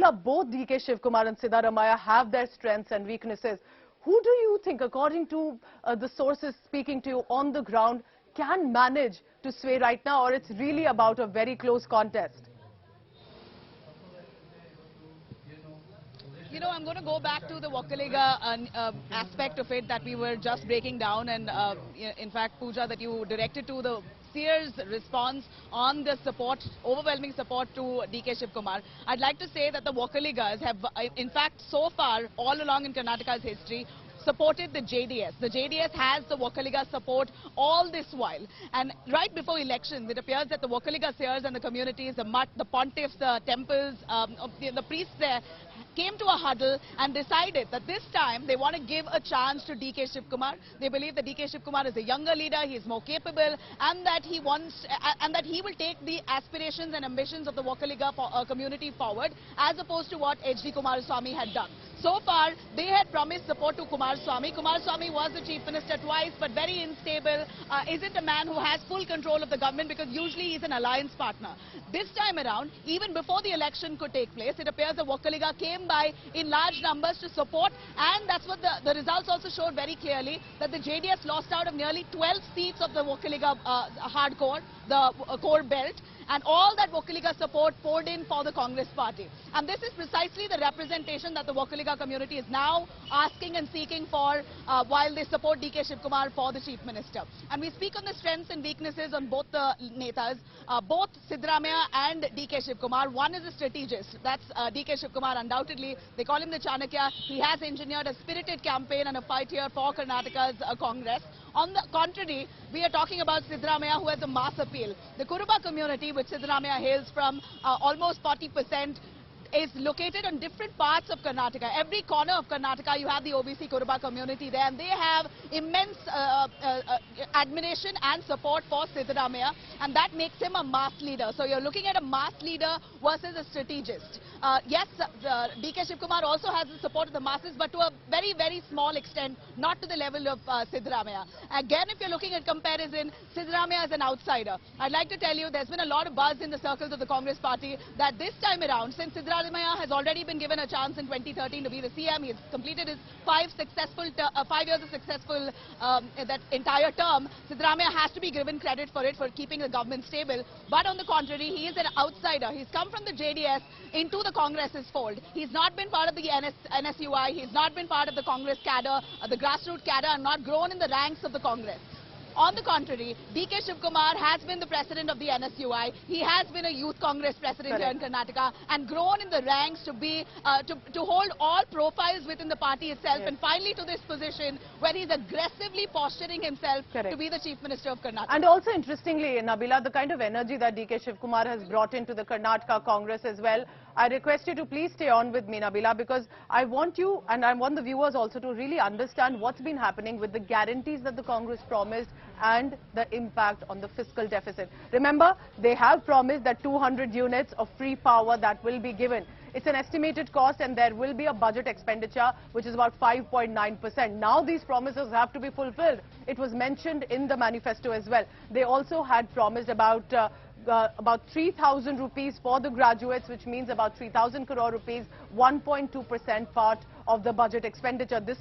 Nabila, both DK Shivakumar and Siddaramaiah have their strengths and weaknesses. Who do you think, according to the sources speaking to you on the ground, can manage to sway right now, or it's really about a very close contest? You know, I'm going to go back to the Vokkaliga aspect of it that we were just breaking down, and in fact, Pooja, that you directed to the fierce response on the support, overwhelming support to DK Shivakumar. I'd like to say that the Vokkaligas have, in fact, so far, all along in Karnataka's history, supported the JDS. The JDS has the Vokkaliga support all this while. And right before elections, it appears that the Vokkaliga seers and the communities, the mutt, the pontiffs, the temples, the priests there, came to a huddle and decided that this time they want to give a chance to DK Shivakumar. They believe that DK Shivakumar is a younger leader, he is more capable, and that he wants, and that he will take the aspirations and ambitions of the Vokkaliga community forward, as opposed to what H.D. Kumaraswamy had done. So far, they had promised support to Kumaraswamy. Kumaraswamy was the chief minister twice, but very unstable. Isn't a man who has full control of the government, because usually he's an alliance partner. This time around, even before the election could take place, it appears the Vokkaliga came by in large numbers to support, and that's what the results also showed very clearly, that the JDS lost out of nearly 12 seats of the Vokkaliga hardcore, the core belt, and all that Vokkaliga support poured in for the Congress party. And this is precisely the representation that the Vokkaliga community is now asking and seeking for while they support DK Shivakumar for the chief minister. And we speak on the strengths and weaknesses on both the netas, both Siddaramaiah and DK Shivakumar. One is a strategist, that's DK Shivakumar undoubtedly. They call him the Chanakya. He has engineered a spirited campaign and a fight here for Karnataka's Congress. On the contrary, we are talking about Siddaramaiah, who has a mass appeal. The Kuruba community, which Siddaramaiah hails from, almost 40%, is located on different parts of Karnataka. Every corner of Karnataka, you have the OBC Kuruba community there, and they have immense admiration and support for Siddaramaiah, and that makes him a mass leader. So you're looking at a mass leader versus a strategist. Yes, DK Shivakumar also has the support of the masses, but to a very, very small extent, not to the level of Siddaramaiah. Again, if you're looking at comparison, Siddaramaiah is an outsider. I'd like to tell you, there's been a lot of buzz in the circles of the Congress party that this time around, since Siddaramaiah has already been given a chance in 2013 to be the CM, he's completed his 5 years of successful that entire term, Siddaramaiah has to be given credit for it, for keeping the government stable. But on the contrary, he is an outsider. He's come from the JDS into the Congress's fold. He's not been part of the NSUI, he's not been part of the Congress cadre, the grassroots cadre, and not grown in the ranks of the Congress. On the contrary, DK Shivakumar has been the president of the NSUI. He has been a youth Congress president here in Karnataka and grown in the ranks to be to hold all profiles within the party itself, and finally to this position where he's aggressively posturing himself to be the chief minister of Karnataka. And also interestingly, Nabila, the kind of energy that DK Shivakumar has brought into the Karnataka Congress as well. I request you to please stay on with me, Nabila, because I want you and I want the viewers also to really understand what's been happening with the guarantees that the Congress promised and the impact on the fiscal deficit. Remember, they have promised that 200 units of free power that will be given. It's an estimated cost, and there will be a budget expenditure which is about 5.9%. Now these promises have to be fulfilled. It was mentioned in the manifesto as well. They also had promised about 3,000 rupees for the graduates, which means about 3,000 crore rupees, 1.2% part of the budget expenditure. This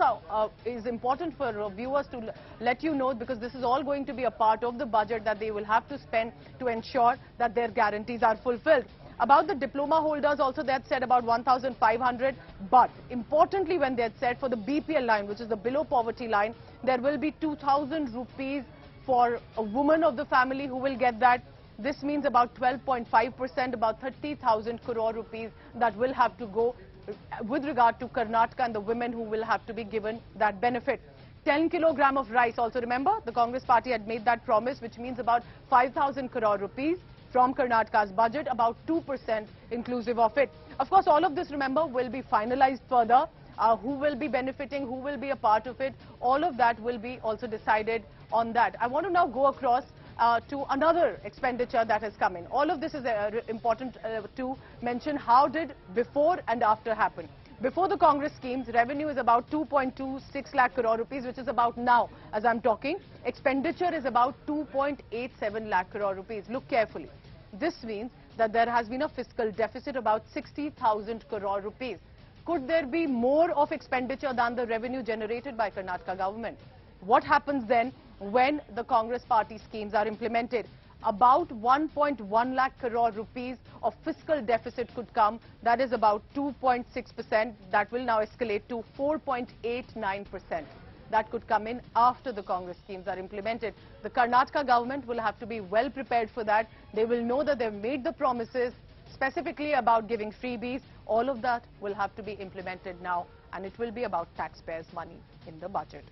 is important for viewers to let you know, because this is all going to be a part of the budget that they will have to spend to ensure that their guarantees are fulfilled. About the diploma holders also, they had said about 1,500, but importantly when they had said for the BPL line, which is the below poverty line, there will be 2,000 rupees for a woman of the family who will get that. This means about 12.5%, about 30,000 crore rupees that will have to go with regard to Karnataka and the women who will have to be given that benefit. 10 kilogram of rice also, remember, the Congress party had made that promise, which means about 5,000 crore rupees from Karnataka's budget, about 2% inclusive of it. Of course, all of this, remember, will be finalized further. Who will be benefiting, who will be a part of it, all of that will be also decided on that. I want to now go across to another expenditure that has come in. All of this is important to mention. How did before and after happen? Before the Congress schemes, revenue is about 2.26 lakh crore rupees, which is about now as I'm talking. Expenditure is about 2.87 lakh crore rupees. Look carefully. This means that there has been a fiscal deficit about 60,000 crore rupees. Could there be more of expenditure than the revenue generated by Karnataka government? What happens then when the Congress party schemes are implemented? About 1.1 lakh crore rupees of fiscal deficit could come. That is about 2.6%. That will now escalate to 4.89%. That could come in after the Congress schemes are implemented. The Karnataka government will have to be well prepared for that. They will know that they've made the promises specifically about giving freebies. All of that will have to be implemented now, and it will be about taxpayers' money in the budget.